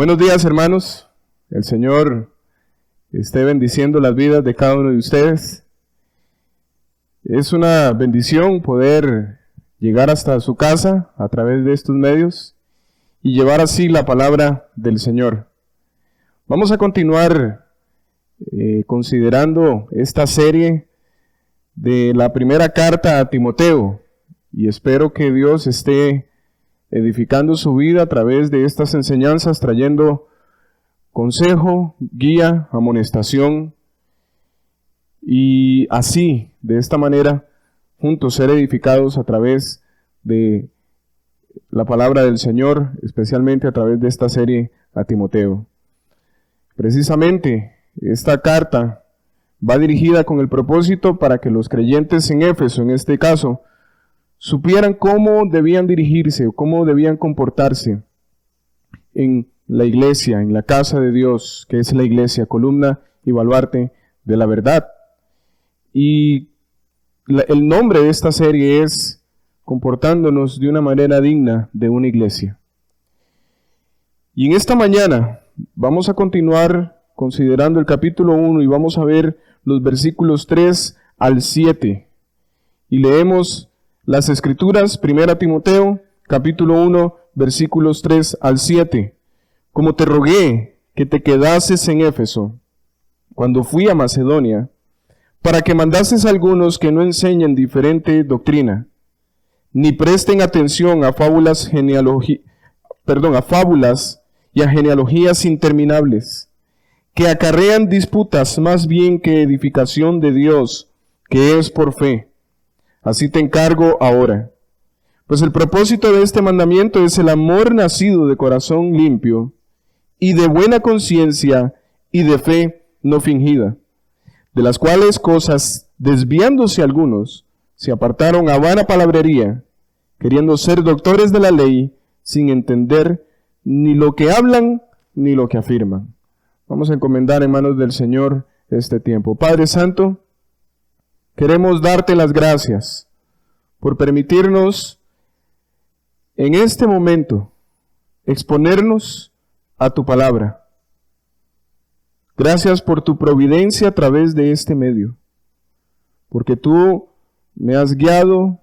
Buenos días, hermanos. El Señor esté bendiciendo las vidas de cada uno de ustedes. Es una bendición poder llegar hasta su casa a través de estos medios y llevar así la palabra del Señor. Vamos a continuar considerando esta serie de la primera carta a Timoteo, y espero que Dios esté edificando su vida a través de estas enseñanzas, trayendo consejo, guía, amonestación, y así, de esta manera, juntos ser edificados a través de la palabra del Señor, especialmente a través de esta serie a Timoteo. Precisamente, esta carta va dirigida con el propósito para que los creyentes en Éfeso, en este caso, supieran cómo debían dirigirse o cómo debían comportarse en la iglesia, en la casa de Dios, que es la iglesia, columna y baluarte de la verdad. Y el nombre de esta serie es Comportándonos de una manera digna de una iglesia. Y en esta mañana vamos a continuar considerando el capítulo 1 y vamos a ver los versículos 3 al 7. Y leemos las Escrituras, 1 Timoteo, capítulo 1, versículos 3 al 7. Como te rogué que te quedases en Éfeso, cuando fui a Macedonia, para que mandases a algunos que no enseñen diferente doctrina, ni presten atención a fábulas y a genealogías interminables, que acarrean disputas más bien que edificación de Dios, que es por fe. Así te encargo ahora. Pues el propósito de este mandamiento es el amor nacido de corazón limpio, y de buena conciencia, y de fe no fingida, de las cuales cosas, desviándose algunos, se apartaron a vana palabrería, queriendo ser doctores de la ley, sin entender ni lo que hablan, ni lo que afirman. Vamos a encomendar en manos del Señor este tiempo. Padre Santo, queremos darte las gracias por permitirnos en este momento exponernos a tu palabra. Gracias por tu providencia a través de este medio, porque tú me has guiado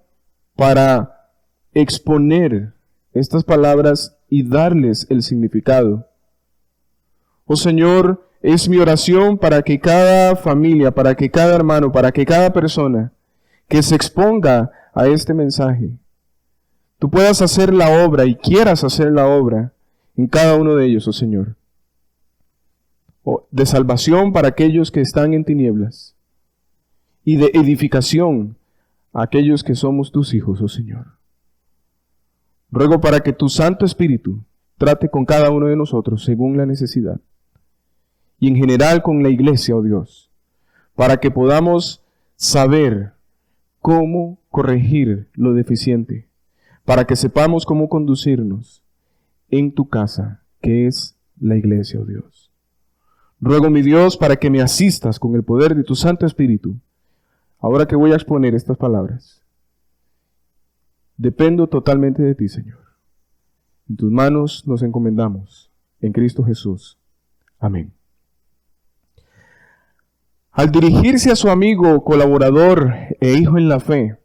para exponer estas palabras y darles el significado. Oh Señor, es mi oración para que cada familia, para que cada hermano, para que cada persona que se exponga a este mensaje, tú puedas hacer la obra y quieras hacer la obra en cada uno de ellos, oh Señor, de salvación para aquellos que están en tinieblas y de edificación a aquellos que somos tus hijos, oh Señor. Ruego para que tu Santo Espíritu trate con cada uno de nosotros según la necesidad, y en general con la iglesia, oh Dios, para que podamos saber cómo corregir lo deficiente, para que sepamos cómo conducirnos en tu casa, que es la iglesia, oh Dios. Ruego, mi Dios, para que me asistas con el poder de tu Santo Espíritu, ahora que voy a exponer estas palabras. Dependo totalmente de ti, Señor. En tus manos nos encomendamos, en Cristo Jesús. Amén. Al dirigirse a su amigo, colaborador e hijo en la fe,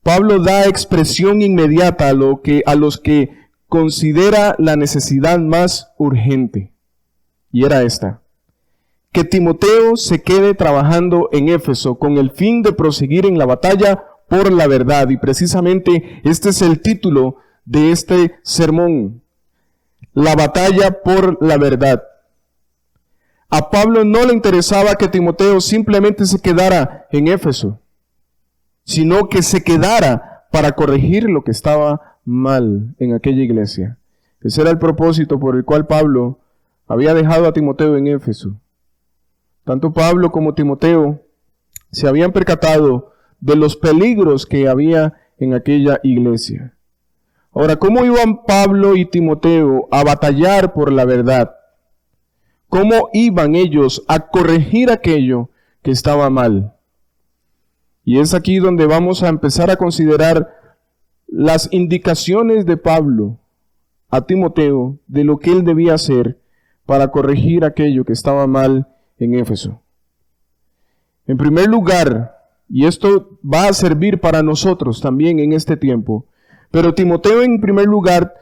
Pablo da expresión inmediata a los que considera la necesidad más urgente. Y era esta: que Timoteo se quede trabajando en Éfeso con el fin de proseguir en la batalla por la verdad. Y precisamente este es el título de este sermón: la batalla por la verdad. A Pablo no le interesaba que Timoteo simplemente se quedara en Éfeso, sino que se quedara para corregir lo que estaba mal en aquella iglesia. Ese era el propósito por el cual Pablo había dejado a Timoteo en Éfeso. Tanto Pablo como Timoteo se habían percatado de los peligros que había en aquella iglesia. Ahora, ¿cómo iban Pablo y Timoteo a batallar por la verdad? ¿Cómo iban ellos a corregir aquello que estaba mal? Y es aquí donde vamos a empezar a considerar las indicaciones de Pablo a Timoteo de lo que él debía hacer para corregir aquello que estaba mal en Éfeso. En primer lugar, y esto va a servir para nosotros también en este tiempo, pero Timoteo en primer lugar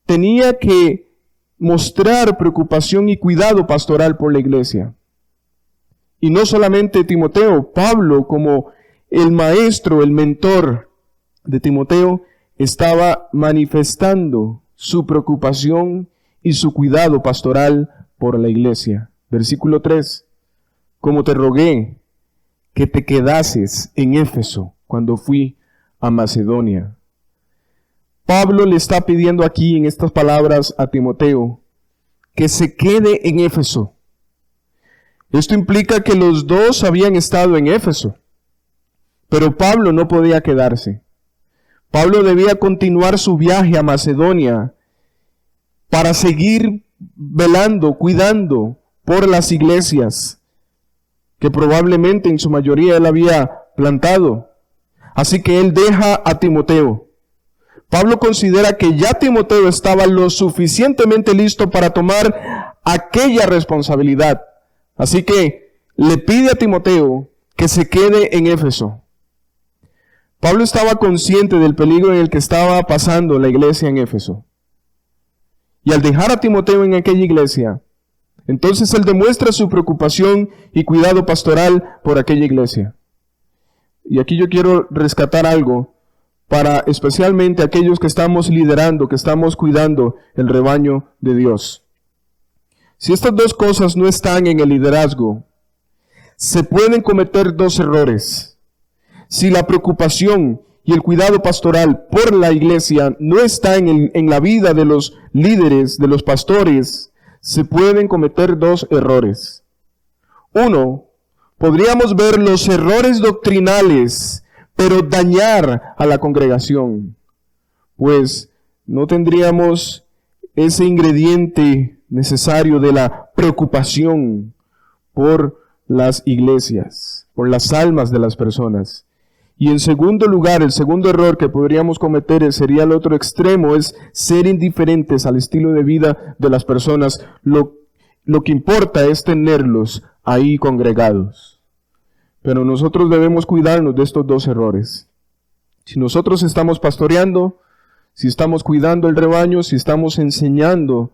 tenía que mostrar preocupación y cuidado pastoral por la iglesia. Y no solamente Timoteo, Pablo como el maestro, el mentor de Timoteo, estaba manifestando su preocupación y su cuidado pastoral por la iglesia. Versículo 3. Como te rogué que te quedases en Éfeso cuando fui a Macedonia. Pablo le está pidiendo aquí en estas palabras a Timoteo que se quede en Éfeso. Esto implica que los dos habían estado en Éfeso, pero Pablo no podía quedarse. Pablo debía continuar su viaje a Macedonia para seguir velando, cuidando por las iglesias que probablemente en su mayoría él había plantado. Así que él deja a Timoteo. Pablo considera que ya Timoteo estaba lo suficientemente listo para tomar aquella responsabilidad. Así que le pide a Timoteo que se quede en Éfeso. Pablo estaba consciente del peligro en el que estaba pasando la iglesia en Éfeso. Y al dejar a Timoteo en aquella iglesia, entonces él demuestra su preocupación y cuidado pastoral por aquella iglesia. Y aquí yo quiero rescatar algo para especialmente aquellos que estamos liderando, que estamos cuidando el rebaño de Dios. Si estas dos cosas no están en el liderazgo, se pueden cometer dos errores. Si la preocupación y el cuidado pastoral por la iglesia no está en la vida de los líderes, de los pastores, se pueden cometer dos errores. Uno, podríamos ver los errores doctrinales, pero dañar a la congregación, pues no tendríamos ese ingrediente necesario de la preocupación por las iglesias, por las almas de las personas. Y en segundo lugar, el segundo error que podríamos cometer sería el otro extremo, es ser indiferentes al estilo de vida de las personas. Lo que importa es tenerlos ahí congregados. Pero nosotros debemos cuidarnos de estos dos errores. Si nosotros estamos pastoreando, si estamos cuidando el rebaño, si estamos enseñando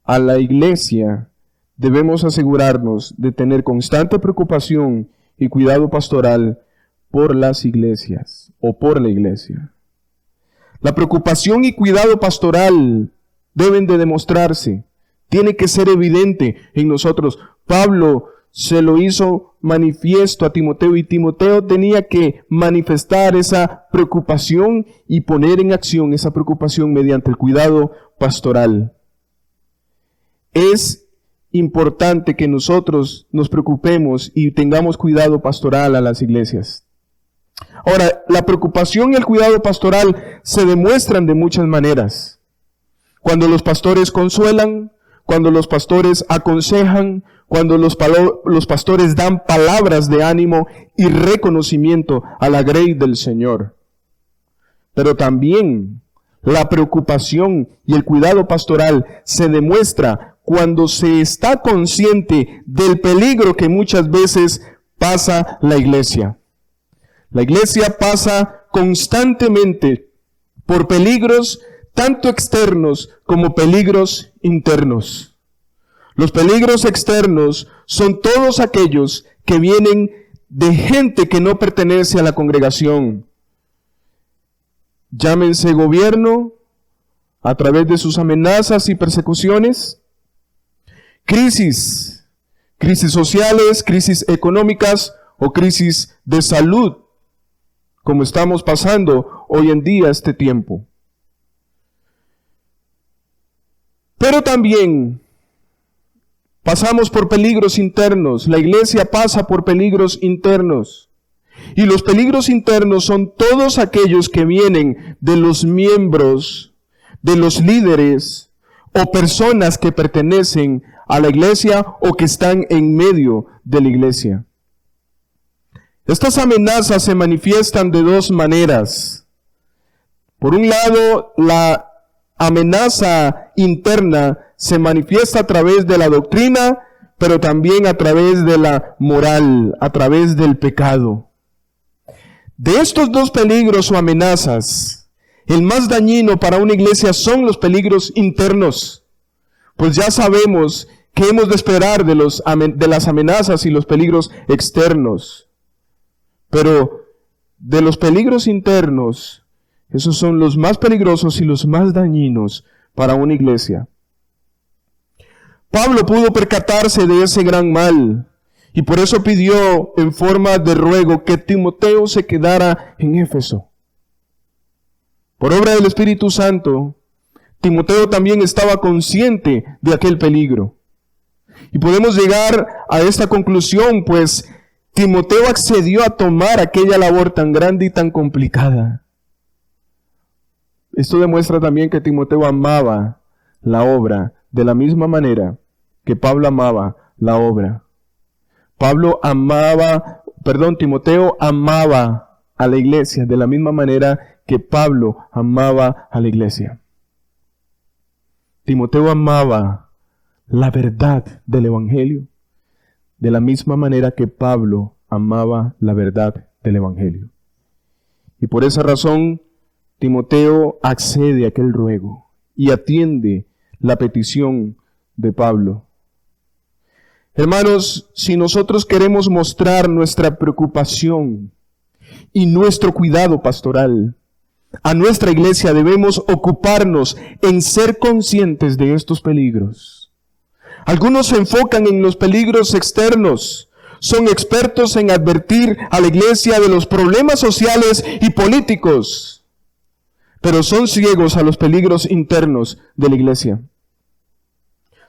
a la iglesia, debemos asegurarnos de tener constante preocupación y cuidado pastoral por las iglesias o por la iglesia. La preocupación y cuidado pastoral deben de demostrarse. Tiene que ser evidente en nosotros. Pablo se lo hizo manifiesto a Timoteo y Timoteo tenía que manifestar esa preocupación y poner en acción esa preocupación mediante el cuidado pastoral. Es importante que nosotros nos preocupemos y tengamos cuidado pastoral a las iglesias. Ahora, la preocupación y el cuidado pastoral se demuestran de muchas maneras. Cuando los pastores consuelan, cuando los pastores aconsejan, cuando los pastores dan palabras de ánimo y reconocimiento a la grey del Señor. Pero también la preocupación y el cuidado pastoral se demuestra cuando se está consciente del peligro que muchas veces pasa la iglesia. La iglesia pasa constantemente por peligros tanto externos como peligros internos. Los peligros externos son todos aquellos que vienen de gente que no pertenece a la congregación. Llámense gobierno a través de sus amenazas y persecuciones, crisis sociales, crisis económicas o crisis de salud, como estamos pasando hoy en día este tiempo. Pero también pasamos por peligros internos. La iglesia pasa por peligros internos. Y los peligros internos son todos aquellos que vienen de los miembros, de los líderes o personas que pertenecen a la iglesia o que están en medio de la iglesia. Estas amenazas se manifiestan de dos maneras. Por un lado, la amenaza interna se manifiesta a través de la doctrina, pero también a través de la moral, a través del pecado. De estos dos peligros o amenazas, el más dañino para una iglesia son los peligros internos, pues ya sabemos que hemos de esperar de las amenazas y los peligros externos. Pero de los peligros internos, esos son los más peligrosos y los más dañinos para una iglesia. Pablo pudo percatarse de ese gran mal y por eso pidió en forma de ruego que Timoteo se quedara en Éfeso. Por obra del Espíritu Santo, Timoteo también estaba consciente de aquel peligro. Y podemos llegar a esta conclusión, pues Timoteo accedió a tomar aquella labor tan grande y tan complicada. Esto demuestra también que Timoteo amaba la obra de la misma manera que Pablo amaba la obra. Timoteo amaba a la iglesia de la misma manera que Pablo amaba a la iglesia. Timoteo amaba la verdad del Evangelio de la misma manera que Pablo amaba la verdad del Evangelio. Y por esa razón, Timoteo accede a aquel ruego y atiende la petición de Pablo. Hermanos, si nosotros queremos mostrar nuestra preocupación y nuestro cuidado pastoral a nuestra iglesia, debemos ocuparnos en ser conscientes de estos peligros. Algunos se enfocan en los peligros externos, son expertos en advertir a la iglesia de los problemas sociales y políticos, pero son ciegos a los peligros internos de la iglesia.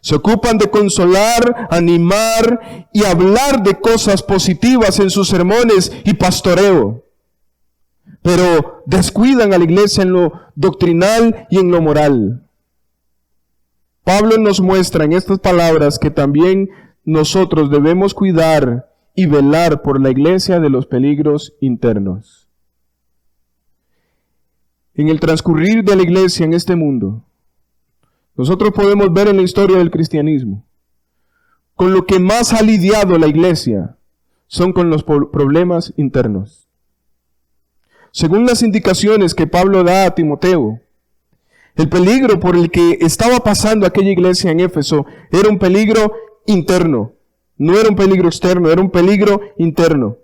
Se ocupan de consolar, animar y hablar de cosas positivas en sus sermones y pastoreo, pero descuidan a la iglesia en lo doctrinal y en lo moral. Pablo nos muestra en estas palabras que también nosotros debemos cuidar y velar por la iglesia de los peligros internos. En el transcurrir de la iglesia en este mundo, nosotros podemos ver en la historia del cristianismo, con lo que más ha lidiado la iglesia son con los problemas internos. Según las indicaciones que Pablo da a Timoteo, el peligro por el que estaba pasando aquella iglesia en Éfeso era un peligro interno, no era un peligro externo, era un peligro interno.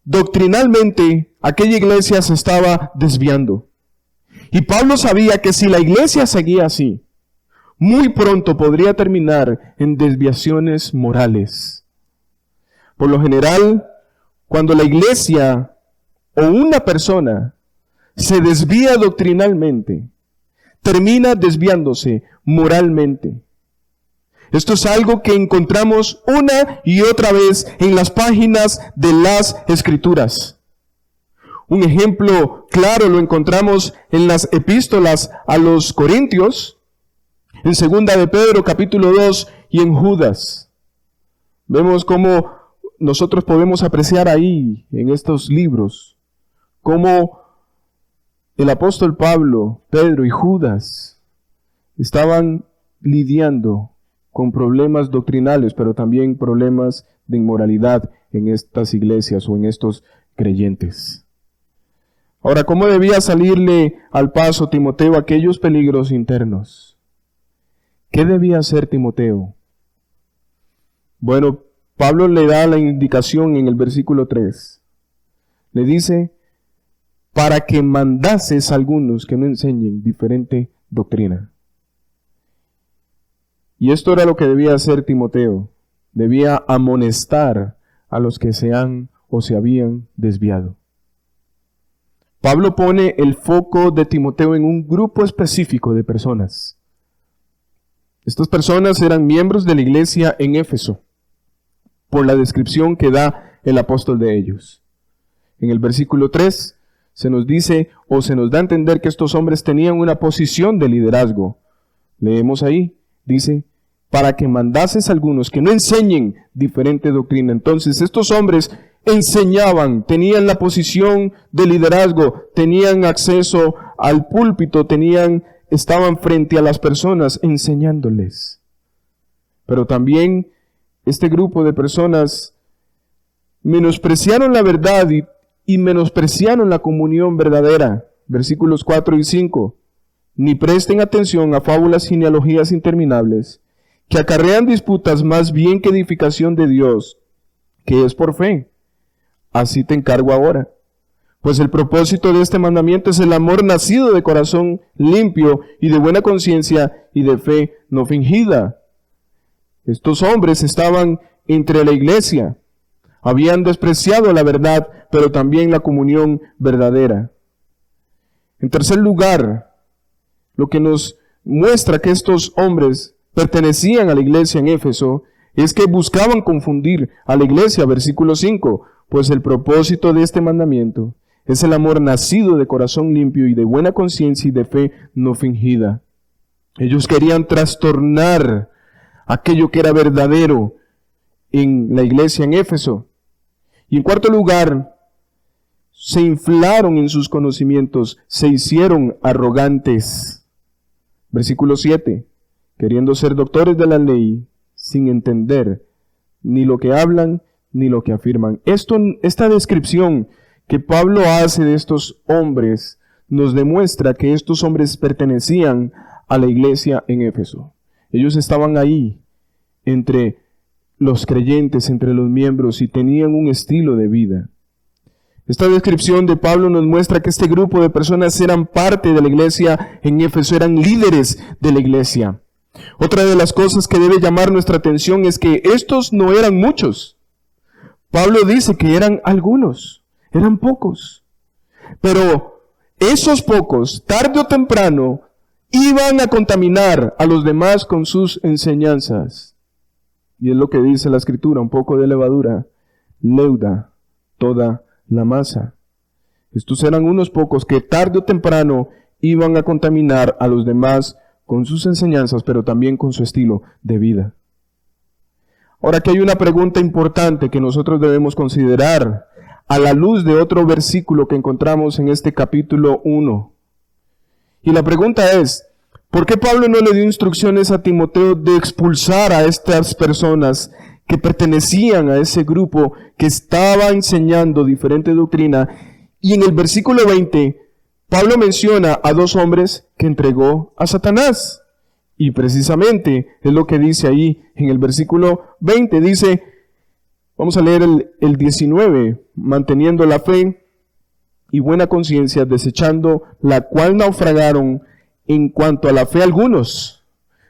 Doctrinalmente, aquella iglesia se estaba desviando. Y Pablo sabía que si la iglesia seguía así, muy pronto podría terminar en desviaciones morales. Por lo general, cuando la iglesia o una persona se desvía doctrinalmente, termina desviándose moralmente. Esto es algo que encontramos una y otra vez en las páginas de las Escrituras. Un ejemplo claro lo encontramos en las epístolas a los Corintios, en 2 de Pedro capítulo 2 y en Judas. Vemos cómo nosotros podemos apreciar ahí, en estos libros, cómo el apóstol Pablo, Pedro y Judas estaban lidiando con problemas doctrinales, pero también problemas de inmoralidad en estas iglesias o en estos creyentes. Ahora, ¿cómo debía salirle al paso Timoteo aquellos peligros internos? ¿Qué debía hacer Timoteo? Bueno, Pablo le da la indicación en el versículo 3. Le dice, para que mandases a algunos que no enseñen diferente doctrina. Y esto era lo que debía hacer Timoteo. Debía amonestar a los que se han o se habían desviado. Pablo pone el foco de Timoteo en un grupo específico de personas. Estas personas eran miembros de la iglesia en Éfeso, por la descripción que da el apóstol de ellos. En el versículo 3 se nos dice o se nos da a entender que estos hombres tenían una posición de liderazgo. Leemos ahí, dice, para que mandases a algunos que no enseñen diferente doctrina. Entonces estos hombres enseñaban, tenían la posición de liderazgo, tenían acceso al púlpito, tenían estaban frente a las personas enseñándoles. Pero también este grupo de personas menospreciaron la verdad y menospreciaron la comunión verdadera. Versículos 4 y 5. Ni presten atención a fábulas y genealogías interminables, que acarrean disputas más bien que edificación de Dios, que es por fe. Así te encargo ahora. Pues el propósito de este mandamiento es el amor nacido de corazón limpio y de buena conciencia y de fe no fingida. Estos hombres estaban entre la iglesia. Habían despreciado la verdad, pero también la comunión verdadera. En tercer lugar, lo que nos muestra que estos hombres pertenecían a la iglesia en Éfeso es que buscaban confundir a la iglesia, versículo 5, pues el propósito de este mandamiento es el amor nacido de corazón limpio y de buena conciencia y de fe no fingida. Ellos querían trastornar aquello que era verdadero en la iglesia en Éfeso. Y en cuarto lugar, se inflaron en sus conocimientos, se hicieron arrogantes. Versículo 7, queriendo ser doctores de la ley, sin entender ni lo que hablan ni lo que afirman. Esta descripción que Pablo hace de estos hombres nos demuestra que estos hombres pertenecían a la iglesia en Éfeso. Ellos estaban ahí entre los creyentes, entre los miembros, y tenían un estilo de vida. Esta descripción de Pablo nos muestra que este grupo de personas eran parte de la iglesia en Éfeso, eran líderes de la iglesia. Otra de las cosas que debe llamar nuestra atención es que estos no eran muchos. Pablo dice que eran algunos, eran pocos. Pero esos pocos, tarde o temprano, iban a contaminar a los demás con sus enseñanzas. Y es lo que dice la Escritura, un poco de levadura leuda toda la masa. Estos eran unos pocos que tarde o temprano iban a contaminar a los demás con sus enseñanzas, pero también con su estilo de vida. Ahora, aquí hay una pregunta importante que nosotros debemos considerar a la luz de otro versículo que encontramos en este capítulo 1. Y la pregunta es, ¿por qué Pablo no le dio instrucciones a Timoteo de expulsar a estas personas que pertenecían a ese grupo que estaba enseñando diferente doctrina? Y en el versículo 20, Pablo menciona a dos hombres que entregó a Satanás. Y precisamente es lo que dice ahí en el versículo 20. Dice, vamos a leer el 19, manteniendo la fe y buena conciencia, desechando la cual naufragaron en cuanto a la fe algunos,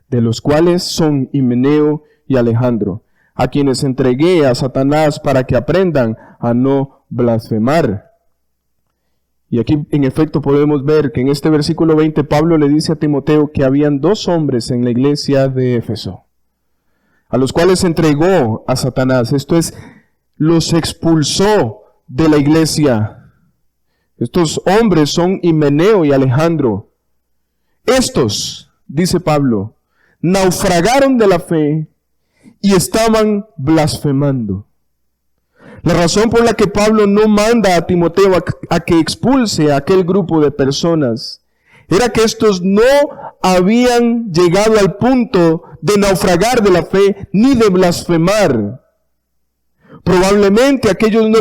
de los cuales son Himeneo y Alejandro, a quienes entregué a Satanás para que aprendan a no blasfemar. Y aquí en efecto podemos ver que en este versículo 20 Pablo le dice a Timoteo que habían dos hombres en la iglesia de Éfeso, a los cuales entregó a Satanás, esto es, los expulsó de la iglesia. Estos hombres son Himeneo y Alejandro. Estos, dice Pablo, naufragaron de la fe y estaban blasfemando. La razón por la que Pablo no manda a Timoteo a que expulse a aquel grupo de personas era que estos no habían llegado al punto de naufragar de la fe ni de blasfemar. Probablemente aquellos no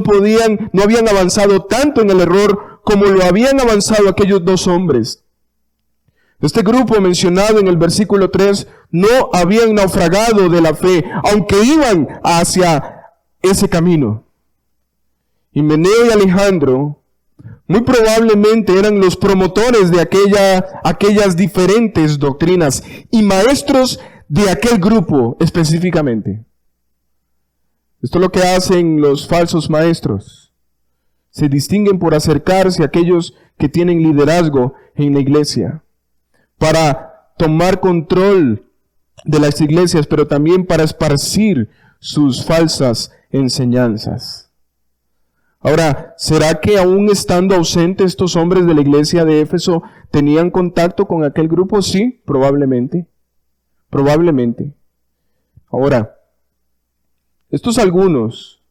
habían avanzado tanto en el error como lo habían avanzado aquellos dos hombres. Este grupo mencionado en el versículo 3 no habían naufragado de la fe, aunque iban hacia ese camino. Himeneo y Alejandro muy probablemente eran los promotores de aquellas diferentes doctrinas y maestros de aquel grupo específicamente. Esto es lo que hacen los falsos maestros. Se distinguen por acercarse a aquellos que tienen liderazgo en la iglesia, para tomar control de las iglesias, pero también para esparcir sus falsas enseñanzas. Ahora, ¿será que aún estando ausentes estos hombres de la iglesia de Éfeso tenían contacto con aquel grupo? Sí, probablemente. Probablemente. Ahora, estos algunos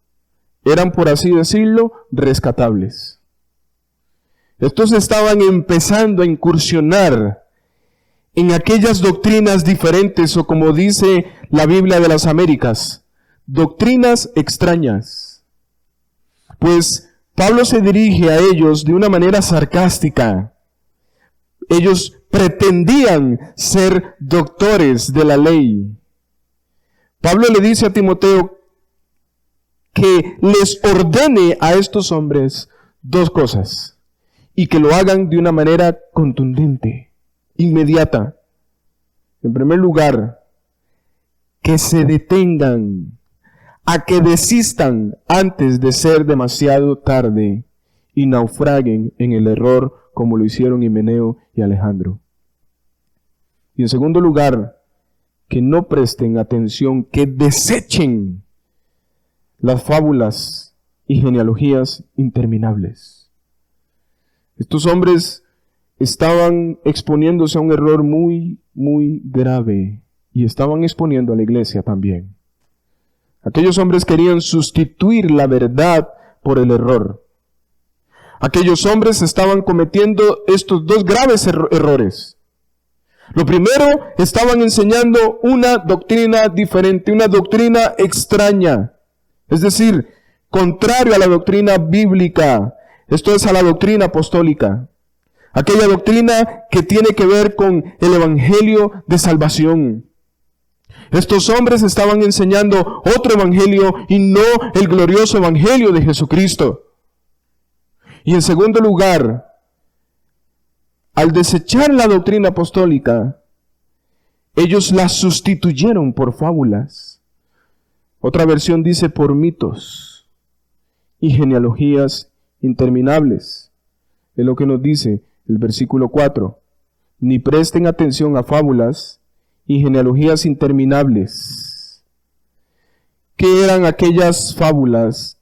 eran, por así decirlo, rescatables. Estos estaban empezando a incursionar en aquellas doctrinas diferentes, o como dice la Biblia de las Américas, doctrinas extrañas. Pues Pablo se dirige a ellos de una manera sarcástica. Ellos pretendían ser doctores de la ley. Pablo le dice a Timoteo que les ordene a estos hombres dos cosas, y que lo hagan de una manera contundente, inmediata. En primer lugar, que se detengan, a que desistan antes de ser demasiado tarde y naufraguen en el error como lo hicieron Himeneo y Alejandro. Y en segundo lugar, que no presten atención, que desechen las fábulas y genealogías interminables. Estos hombres estaban exponiéndose a un error muy, muy grave y estaban exponiendo a la iglesia también. Aquellos hombres querían sustituir la verdad por el error. Aquellos hombres estaban cometiendo estos dos graves errores. Lo primero, estaban enseñando una doctrina diferente, una doctrina extraña. Es decir, contrario a la doctrina bíblica. Esto es a la doctrina apostólica. Aquella doctrina que tiene que ver con el evangelio de salvación. Estos hombres estaban enseñando otro evangelio y no el glorioso evangelio de Jesucristo. Y en segundo lugar, al desechar la doctrina apostólica, ellos la sustituyeron por fábulas. Otra versión dice por mitos y genealogías interminables. Es lo que nos dice el versículo 4. Ni presten atención a fábulas y genealogías interminables. ¿Qué eran aquellas fábulas,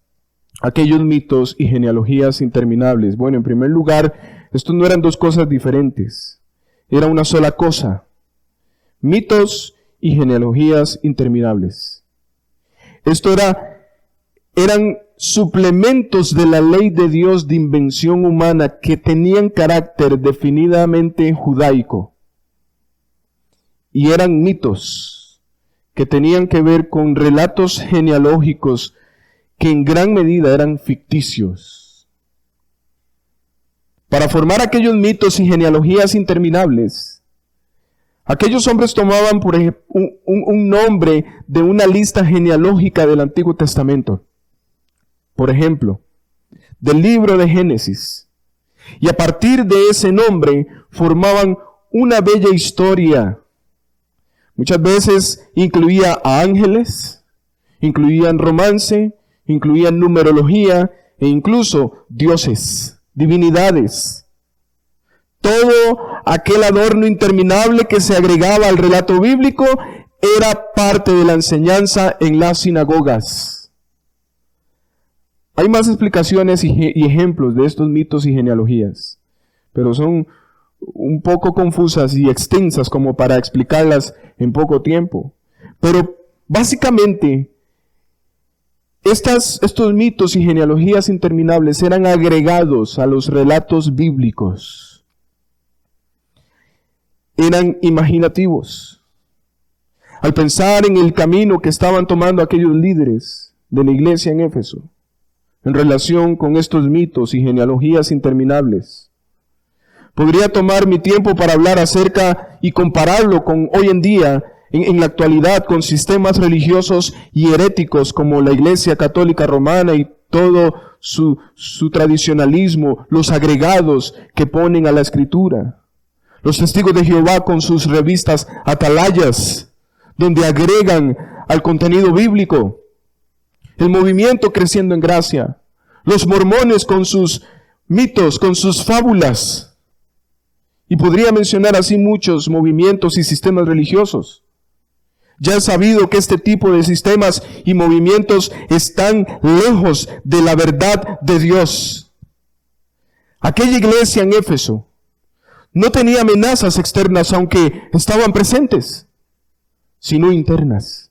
aquellos mitos y genealogías interminables? Bueno, en primer lugar, estos no eran dos cosas diferentes. Era una sola cosa. Mitos y genealogías interminables. Esto eran suplementos de la ley de Dios de invención humana que tenían carácter definidamente judaico. Y eran mitos que tenían que ver con relatos genealógicos que en gran medida eran ficticios. Para formar aquellos mitos y genealogías interminables, aquellos hombres tomaban, por ejemplo, un nombre de una lista genealógica del Antiguo Testamento. Por ejemplo, del libro de Génesis. Y a partir de ese nombre formaban una bella historia. Muchas veces incluía a ángeles, incluían romance, incluían numerología e incluso dioses, divinidades. Todo aquel adorno interminable que se agregaba al relato bíblico era parte de la enseñanza en las sinagogas. Hay más explicaciones y ejemplos de estos mitos y genealogías, pero son un poco confusas y extensas como para explicarlas en poco tiempo. Pero básicamente, estos mitos y genealogías interminables eran agregados a los relatos bíblicos. Eran imaginativos. Al pensar en el camino que estaban tomando aquellos líderes de la iglesia en Éfeso, en relación con estos mitos y genealogías interminables, podría tomar mi tiempo para hablar acerca y compararlo con hoy en día, en la actualidad, con sistemas religiosos y heréticos como la Iglesia Católica Romana y todo su tradicionalismo, los agregados que ponen a la Escritura. Los testigos de Jehová con sus revistas atalayas, donde agregan al contenido bíblico. El movimiento Creciendo en Gracia. Los mormones con sus mitos, con sus fábulas. Y podría mencionar así muchos movimientos y sistemas religiosos. Ya es sabido que este tipo de sistemas y movimientos están lejos de la verdad de Dios. Aquella iglesia en Éfeso no tenía amenazas externas, aunque estaban presentes, sino internas.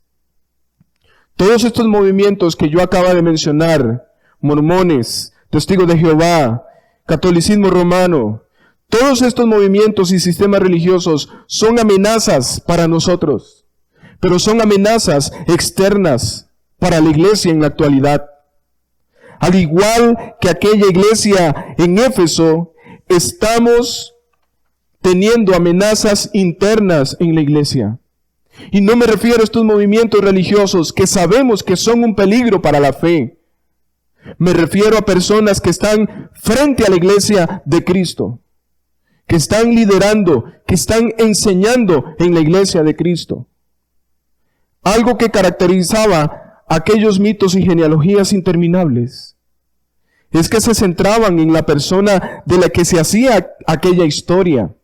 Todos estos movimientos que yo acabo de mencionar, mormones, testigos de Jehová, catolicismo romano, Todos estos movimientos y sistemas religiosos son amenazas para nosotros, pero son amenazas externas para la iglesia en la actualidad. Al igual que aquella iglesia en Éfeso, estamos teniendo amenazas internas en la iglesia. Y no me refiero a estos movimientos religiosos que sabemos que son un peligro para la fe. Me refiero a personas que están frente a la iglesia de Cristo, que están liderando, que están enseñando en la iglesia de Cristo. Algo que caracterizaba aquellos mitos y genealogías interminables es que se centraban en la persona de la que se hacía aquella historia.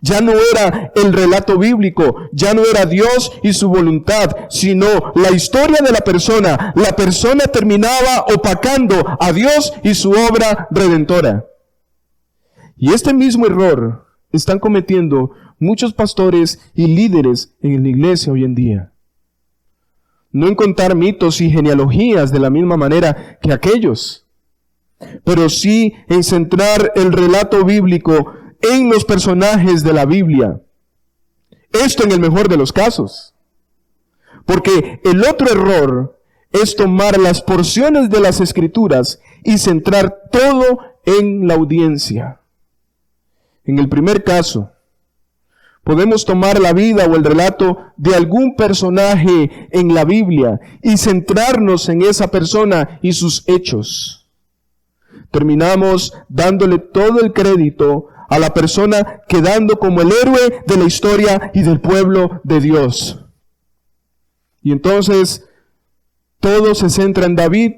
Ya no era el relato bíblico, ya no era Dios y su voluntad, sino la historia de la persona. La persona terminaba opacando a Dios y su obra redentora. Y este mismo error están cometiendo muchos pastores y líderes en la iglesia hoy en día. No en contar mitos y genealogías de la misma manera que aquellos, pero sí en centrar el relato bíblico en los personajes de la Biblia. Esto en el mejor de los casos. Porque el otro error es tomar las porciones de las Escrituras y centrar todo en la audiencia. En el primer caso, podemos tomar la vida o el relato de algún personaje en la Biblia y centrarnos en esa persona y sus hechos. Terminamos dándole todo el crédito a la persona, quedando como el héroe de la historia y del pueblo de Dios. Y entonces, todo se centra en David,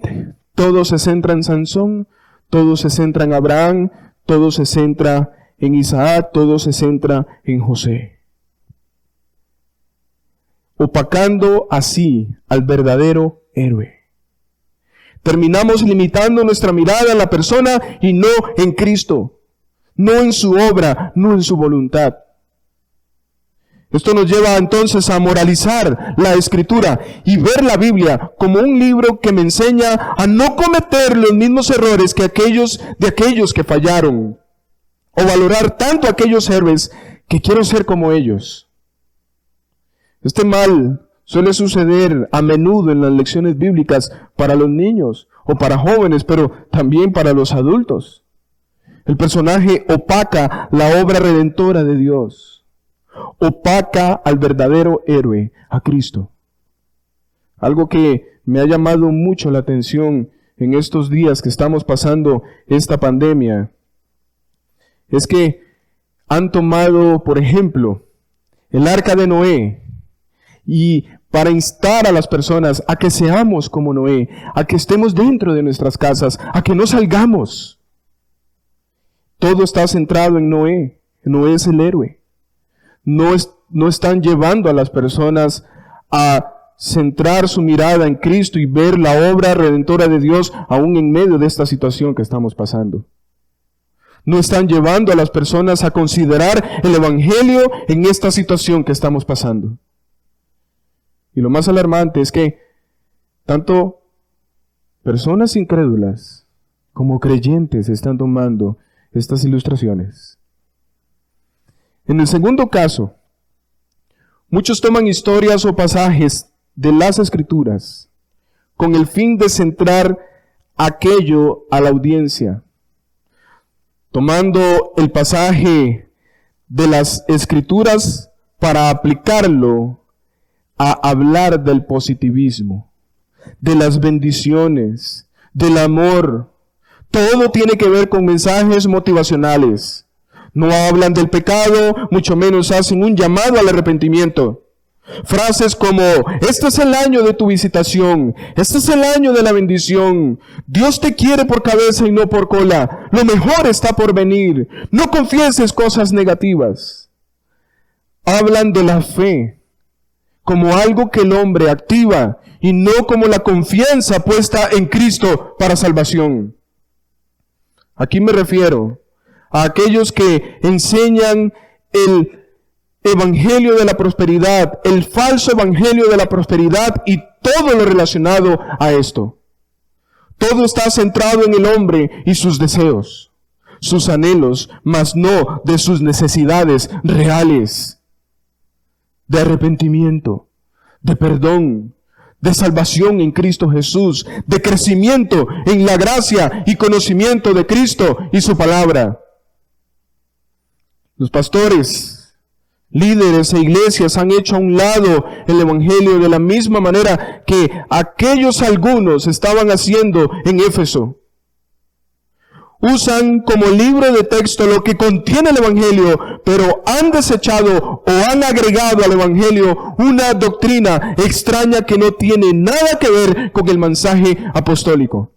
todo se centra en Sansón, todo se centra en Abraham, todo se centra en Isaac, todo se centra en José. Opacando así al verdadero héroe. Terminamos limitando nuestra mirada en la persona y no en Cristo. No en su obra, no en su voluntad. Esto nos lleva entonces a moralizar la Escritura y ver la Biblia como un libro que me enseña a no cometer los mismos errores que aquellos que fallaron, o valorar tanto a aquellos héroes que quiero ser como ellos. Este mal suele suceder a menudo en las lecciones bíblicas para los niños o para jóvenes, pero también para los adultos. El personaje opaca la obra redentora de Dios. Opaca al verdadero héroe, a Cristo. Algo que me ha llamado mucho la atención en estos días que estamos pasando esta pandemia es que han tomado, por ejemplo, el arca de Noé y para instar a las personas a que seamos como Noé, a que estemos dentro de nuestras casas, a que no salgamos. Todo está centrado en Noé. Noé es el héroe. No están llevando a las personas a centrar su mirada en Cristo y ver la obra redentora de Dios aún en medio de esta situación que estamos pasando. No están llevando a las personas a considerar el Evangelio en esta situación que estamos pasando. Y lo más alarmante es que tanto personas incrédulas como creyentes están tomando estas ilustraciones. En el segundo caso, muchos toman historias o pasajes de las Escrituras con el fin de centrar aquello a la audiencia, tomando el pasaje de las Escrituras para aplicarlo a hablar del positivismo, de las bendiciones, del amor. Todo tiene que ver con mensajes motivacionales. No hablan del pecado, mucho menos hacen un llamado al arrepentimiento. Frases como, este es el año de tu visitación, este es el año de la bendición, Dios te quiere por cabeza y no por cola, lo mejor está por venir, no confieses cosas negativas. Hablan de la fe como algo que el hombre activa y no como la confianza puesta en Cristo para salvación. Aquí me refiero a aquellos que enseñan el evangelio de la prosperidad, el falso evangelio de la prosperidad y todo lo relacionado a esto. Todo está centrado en el hombre y sus deseos. sus anhelos, mas no de sus necesidades reales, de arrepentimiento, de perdón, de salvación en Cristo Jesús, de crecimiento en la gracia y conocimiento de Cristo y su palabra. Los pastores, líderes e iglesias han hecho a un lado el Evangelio de la misma manera que aquellos algunos estaban haciendo en Éfeso. Usan como libro de texto lo que contiene el Evangelio, pero han desechado o han agregado al Evangelio una doctrina extraña que no tiene nada que ver con el mensaje apostólico.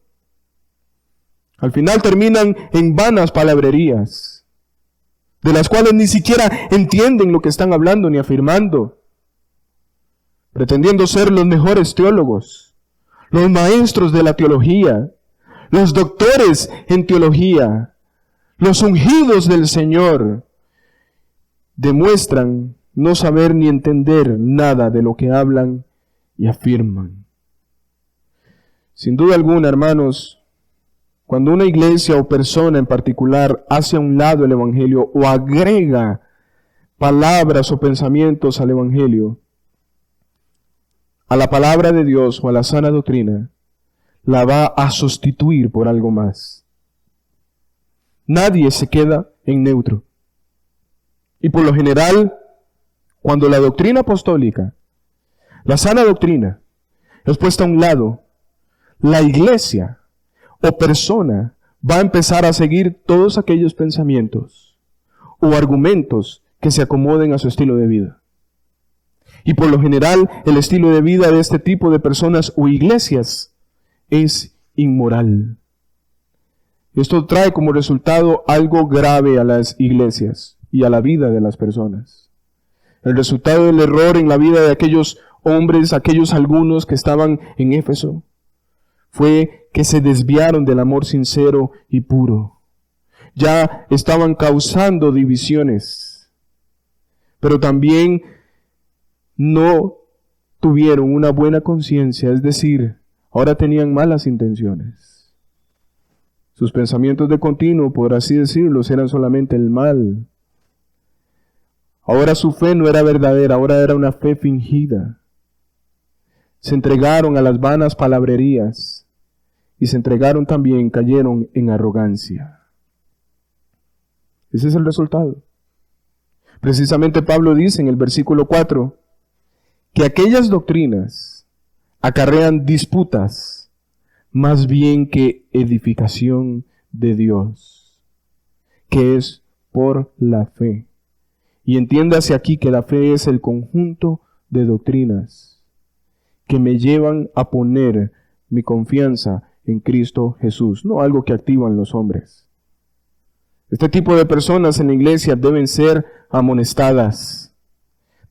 Al final terminan en vanas palabrerías, de las cuales ni siquiera entienden lo que están hablando ni afirmando, pretendiendo ser los mejores teólogos, los maestros de la teología, los doctores en teología, los ungidos del Señor, demuestran no saber ni entender nada de lo que hablan y afirman. Sin duda alguna, hermanos, cuando una iglesia o persona en particular hace a un lado el Evangelio o agrega palabras o pensamientos al Evangelio, a la palabra de Dios o a la sana doctrina, la va a sustituir por algo más. Nadie se queda en neutro. Y por lo general, cuando la doctrina apostólica, la sana doctrina, es puesta a un lado, la iglesia o persona va a empezar a seguir todos aquellos pensamientos o argumentos que se acomoden a su estilo de vida. Y por lo general, el estilo de vida de este tipo de personas o iglesias es inmoral. Esto trae como resultado algo grave a las iglesias y a la vida de las personas. El resultado del error en la vida de aquellos hombres, aquellos algunos que estaban en Éfeso, fue que se desviaron del amor sincero y puro. Ya estaban causando divisiones, pero también no tuvieron una buena conciencia, es decir, ahora tenían malas intenciones. Sus pensamientos de continuo, por así decirlo, eran solamente el mal. Ahora su fe no era verdadera, ahora era una fe fingida. Se entregaron a las vanas palabrerías y se entregaron también, cayeron en arrogancia. Ese es el resultado. Precisamente Pablo dice en el versículo 4 que aquellas doctrinas acarrean disputas más bien que edificación de Dios, que es por la fe. Y entiéndase aquí que la fe es el conjunto de doctrinas que me llevan a poner mi confianza en Cristo Jesús, no algo que activan los hombres. Este tipo de personas en la iglesia deben ser amonestadas.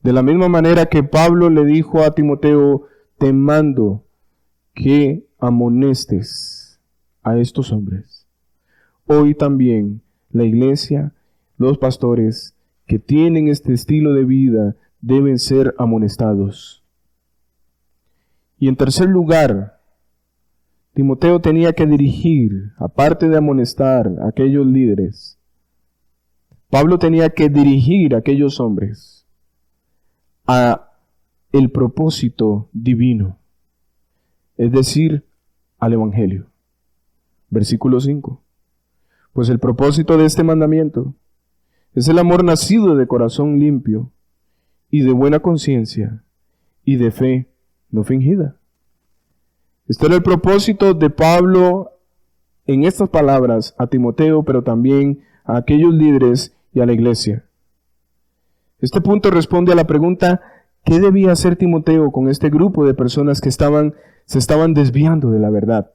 De la misma manera que Pablo le dijo a Timoteo, te mando que amonestes a estos hombres. Hoy también la iglesia, los pastores que tienen este estilo de vida deben ser amonestados. Y en tercer lugar, Timoteo tenía que dirigir, aparte de amonestar a aquellos líderes, Pablo tenía que dirigir a aquellos hombres a el propósito divino, es decir, al Evangelio. Versículo 5. Pues el propósito de este mandamiento es el amor nacido de corazón limpio y de buena conciencia y de fe no fingida. Este era el propósito de Pablo en estas palabras a Timoteo, pero también a aquellos líderes y a la iglesia. Este punto responde a la pregunta, ¿qué debía hacer Timoteo con este grupo de personas que se estaban desviando de la verdad?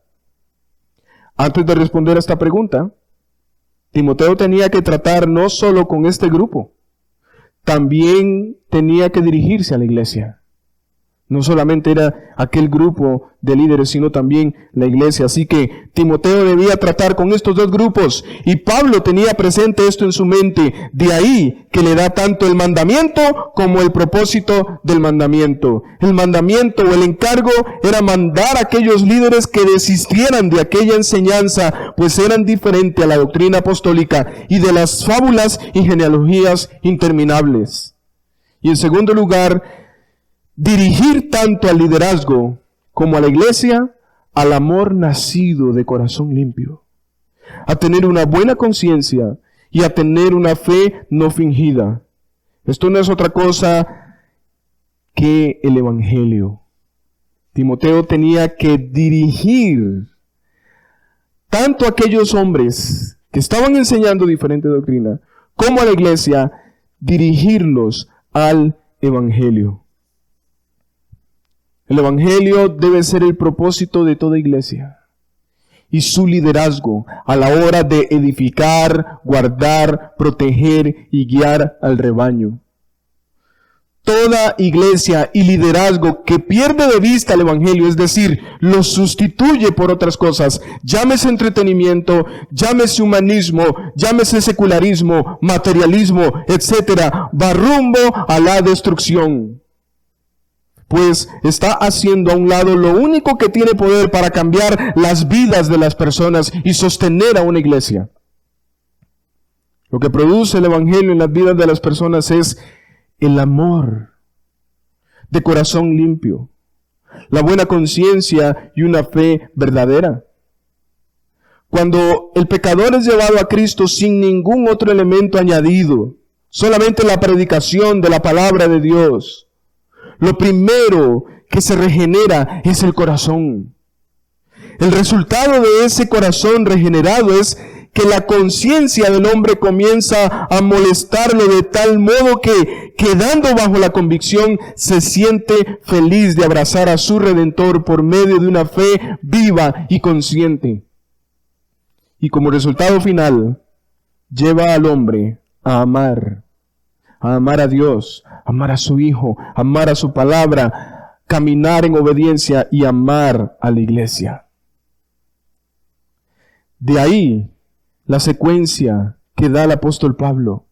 Antes de responder a esta pregunta, Timoteo tenía que tratar no solo con este grupo, también tenía que dirigirse a la iglesia. No solamente era aquel grupo de líderes, sino también la iglesia. Así que Timoteo debía tratar con estos dos grupos. Y Pablo tenía presente esto en su mente. De ahí que le da tanto el mandamiento como el propósito del mandamiento. El mandamiento o el encargo era mandar a aquellos líderes que desistieran de aquella enseñanza, pues eran diferentes a la doctrina apostólica y de las fábulas y genealogías interminables. Y en segundo lugar, dirigir tanto al liderazgo como a la iglesia al amor nacido de corazón limpio, a tener una buena conciencia y a tener una fe no fingida. Esto no es otra cosa que el Evangelio. Timoteo tenía que dirigir tanto a aquellos hombres que estaban enseñando diferente doctrina, como a la iglesia, dirigirlos al Evangelio. El Evangelio debe ser el propósito de toda iglesia y su liderazgo a la hora de edificar, guardar, proteger y guiar al rebaño. Toda iglesia y liderazgo que pierde de vista el Evangelio, es decir, lo sustituye por otras cosas, llámese entretenimiento, llámese humanismo, llámese secularismo, materialismo, etc., va rumbo a la destrucción. Pues está haciendo a un lado lo único que tiene poder para cambiar las vidas de las personas y sostener a una iglesia. Lo que produce el Evangelio en las vidas de las personas es el amor de corazón limpio, la buena conciencia y una fe verdadera. Cuando el pecador es llevado a Cristo sin ningún otro elemento añadido, solamente la predicación de la palabra de Dios, lo primero que se regenera es el corazón. El resultado de ese corazón regenerado es que la conciencia del hombre comienza a molestarlo de tal modo que, quedando bajo la convicción, se siente feliz de abrazar a su Redentor por medio de una fe viva y consciente. Y como resultado final, lleva al hombre a amar a Dios, amar a su Hijo, amar a su palabra, caminar en obediencia y amar a la iglesia. De ahí la secuencia que da el apóstol Pablo.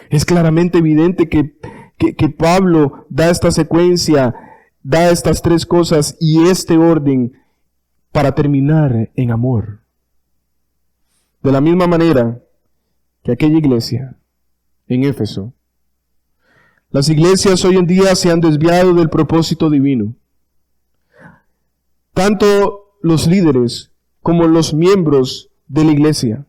Es claramente evidente que Pablo da esta secuencia, da estas tres cosas y este orden para terminar en amor. De la misma manera que aquella iglesia en Éfeso, las iglesias hoy en día se han desviado del propósito divino. Tanto los líderes como los miembros de la iglesia,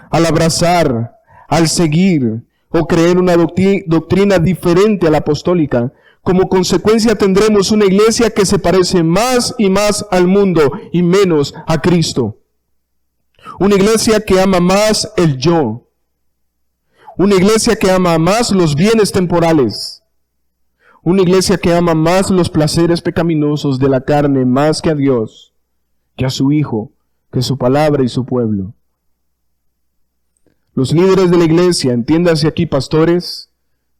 al abrazar, al seguir o creer una doctrina diferente a la apostólica, como consecuencia tendremos una iglesia que se parece más y más al mundo y menos a Cristo. Una iglesia que ama más el yo. Una iglesia que ama más los bienes temporales. Una iglesia que ama más los placeres pecaminosos de la carne más que a Dios, que a su Hijo, que su palabra y su pueblo. Los líderes de la iglesia, entiéndase aquí pastores,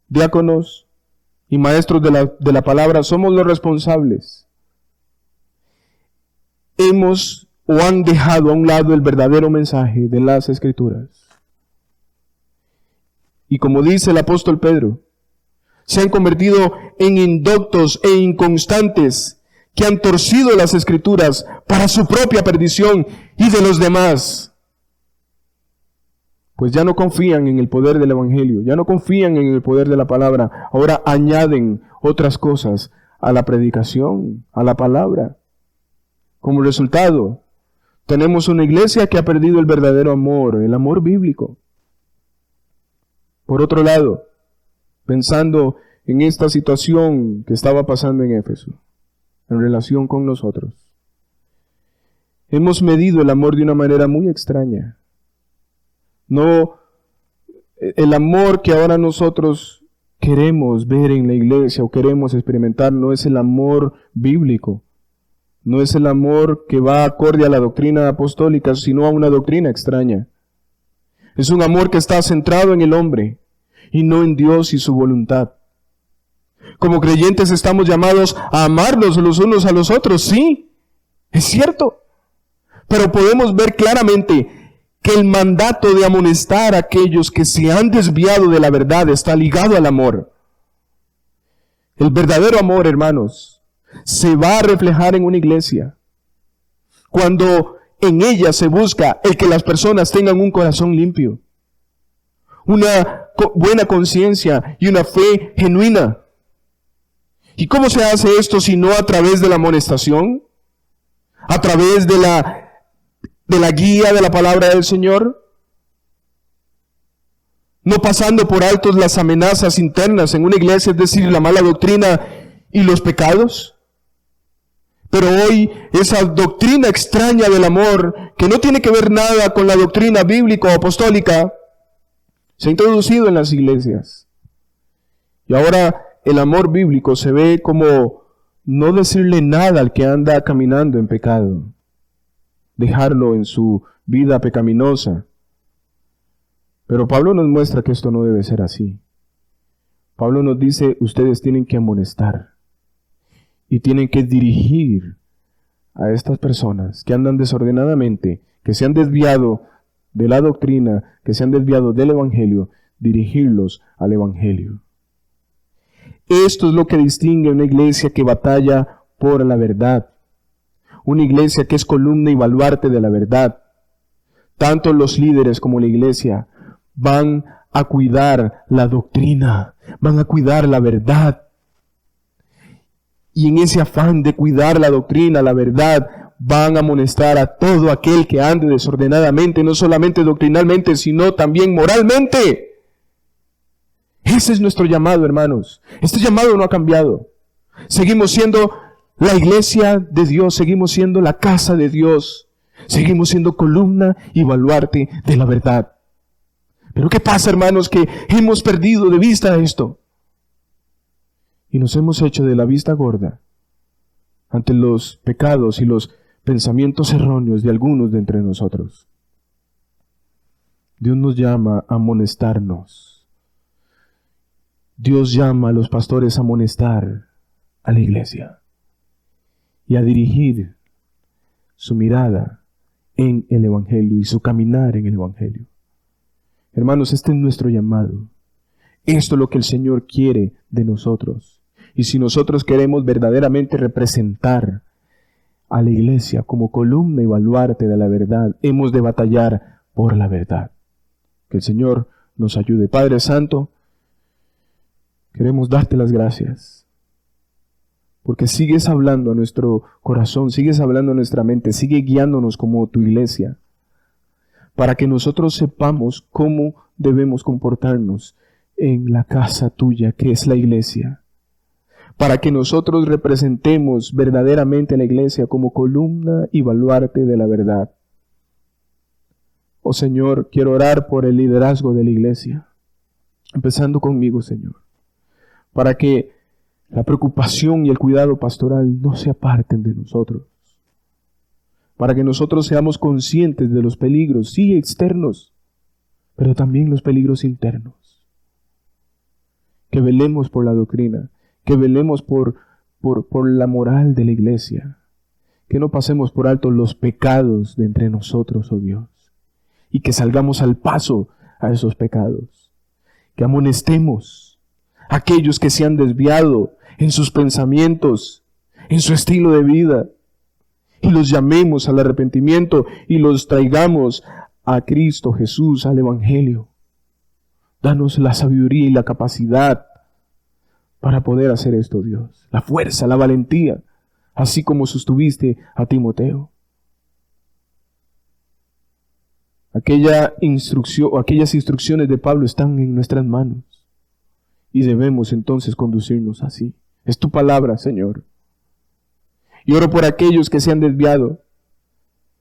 diáconos y maestros de la palabra, somos los responsables. Hemos o han dejado a un lado el verdadero mensaje de las Escrituras. Y como dice el apóstol Pedro, se han convertido en indoctos e inconstantes que han torcido las Escrituras para su propia perdición y de los demás. Pues ya no confían en el poder del Evangelio, ya no confían en el poder de la palabra, ahora añaden otras cosas a la predicación, a la palabra. Como resultado, tenemos una iglesia que ha perdido el verdadero amor, el amor bíblico. Por otro lado, pensando en esta situación que estaba pasando en Éfeso, en relación con nosotros, hemos medido el amor de una manera muy extraña. No, el amor que ahora nosotros queremos ver en la iglesia o queremos experimentar no es el amor bíblico, no es el amor que va acorde a la doctrina apostólica, sino a una doctrina extraña. Es un amor que está centrado en el hombre y no en Dios y su voluntad. Como creyentes estamos llamados a amarnos los unos a los otros, sí, es cierto. Pero podemos ver claramente que el mandato de amonestar a aquellos que se han desviado de la verdad está ligado al amor. El verdadero amor, hermanos, se va a reflejar en una iglesia cuando en ella se busca el que las personas tengan un corazón limpio, una buena conciencia y una fe genuina. ¿Y cómo se hace esto si no a través de la amonestación? ¿A través de la guía de la palabra del Señor? No pasando por altos las amenazas internas en una iglesia, es decir, la mala doctrina y los pecados. Pero hoy esa doctrina extraña del amor, que no tiene que ver nada con la doctrina bíblica o apostólica, se ha introducido en las iglesias. Y ahora el amor bíblico se ve como no decirle nada al que anda caminando en pecado, dejarlo en su vida pecaminosa. Pero Pablo nos muestra que esto no debe ser así. Pablo nos dice, ustedes tienen que amonestar y tienen que dirigir a estas personas que andan desordenadamente, que se han desviado de la doctrina, que se han desviado del Evangelio, dirigirlos al Evangelio. Esto es lo que distingue a una iglesia que batalla por la verdad. Una iglesia que es columna y baluarte de la verdad. Tanto los líderes como la iglesia van a cuidar la doctrina, van a cuidar la verdad. Y en ese afán de cuidar la doctrina, la verdad, van a amonestar a todo aquel que ande desordenadamente, no solamente doctrinalmente, sino también moralmente. Ese es nuestro llamado, hermanos. Este llamado no ha cambiado. Seguimos siendo la iglesia de Dios, seguimos siendo la casa de Dios, seguimos siendo columna y baluarte de la verdad. Pero ¿qué pasa, hermanos? Que hemos perdido de vista esto. Y nos hemos hecho de la vista gorda ante los pecados y los pensamientos erróneos de algunos de entre nosotros. Dios nos llama a amonestarnos. Dios llama a los pastores a amonestar a la iglesia y a dirigir su mirada en el Evangelio y su caminar en el Evangelio. Hermanos, este es nuestro llamado. Esto es lo que el Señor quiere de nosotros. Y si nosotros queremos verdaderamente representar a la iglesia como columna y baluarte de la verdad, hemos de batallar por la verdad. Que el Señor nos ayude. Padre Santo, queremos darte las gracias, porque sigues hablando a nuestro corazón, sigues hablando a nuestra mente, sigue guiándonos como tu iglesia, para que nosotros sepamos cómo debemos comportarnos en la casa tuya, que es la iglesia, para que nosotros representemos verdaderamente a la iglesia como columna y baluarte de la verdad. Oh Señor, quiero orar por el liderazgo de la iglesia, empezando conmigo, Señor, para que la preocupación y el cuidado pastoral no se aparten de nosotros, para que nosotros seamos conscientes de los peligros, sí, externos, pero también los peligros internos. Que velemos por la doctrina, que velemos por la moral de la iglesia, que no pasemos por alto los pecados de entre nosotros, oh Dios, y que salgamos al paso a esos pecados, que amonestemos a aquellos que se han desviado en sus pensamientos, en su estilo de vida, y los llamemos al arrepentimiento y los traigamos a Cristo Jesús, al Evangelio. Danos la sabiduría y la capacidad para poder hacer esto, Dios. La fuerza, la valentía, así como sostuviste a Timoteo. Aquellas instrucciones de Pablo están en nuestras manos y debemos entonces conducirnos así. Es tu palabra, Señor. Y oro por aquellos que se han desviado.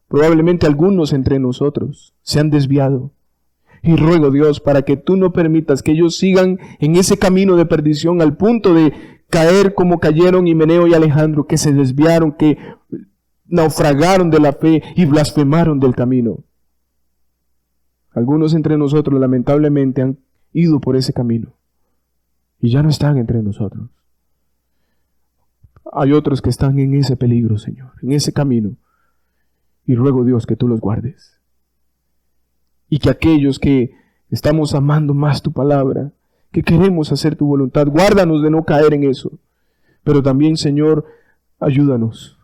Probablemente algunos entre nosotros se han desviado. Y ruego, Dios, para que tú no permitas que ellos sigan en ese camino de perdición al punto de caer como cayeron Himeneo y Alejandro, que se desviaron, que naufragaron de la fe y blasfemaron del camino. Algunos entre nosotros lamentablemente han ido por ese camino y ya no están entre nosotros. Hay otros que están en ese peligro, Señor, en ese camino. Y ruego, Dios, que tú los guardes. Y que aquellos que estamos amando más tu palabra, que queremos hacer tu voluntad, guárdanos de no caer en eso. Pero también, Señor, ayúdanos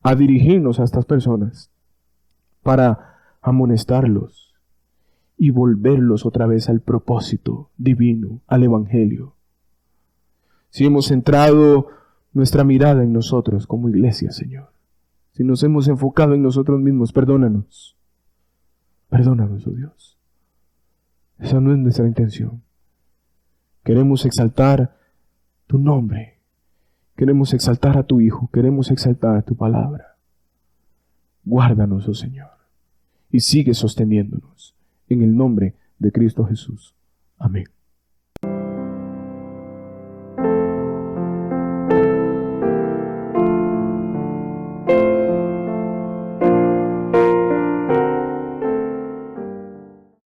a dirigirnos a estas personas para amonestarlos y volverlos otra vez al propósito divino, al Evangelio. Si hemos centrado nuestra mirada en nosotros como iglesia, Señor, si nos hemos enfocado en nosotros mismos, perdónanos. Perdónanos, oh Dios. Esa no es nuestra intención. Queremos exaltar tu nombre. Queremos exaltar a tu Hijo. Queremos exaltar tu palabra. Guárdanos, oh Señor, y sigue sosteniéndonos. En el nombre de Cristo Jesús. Amén.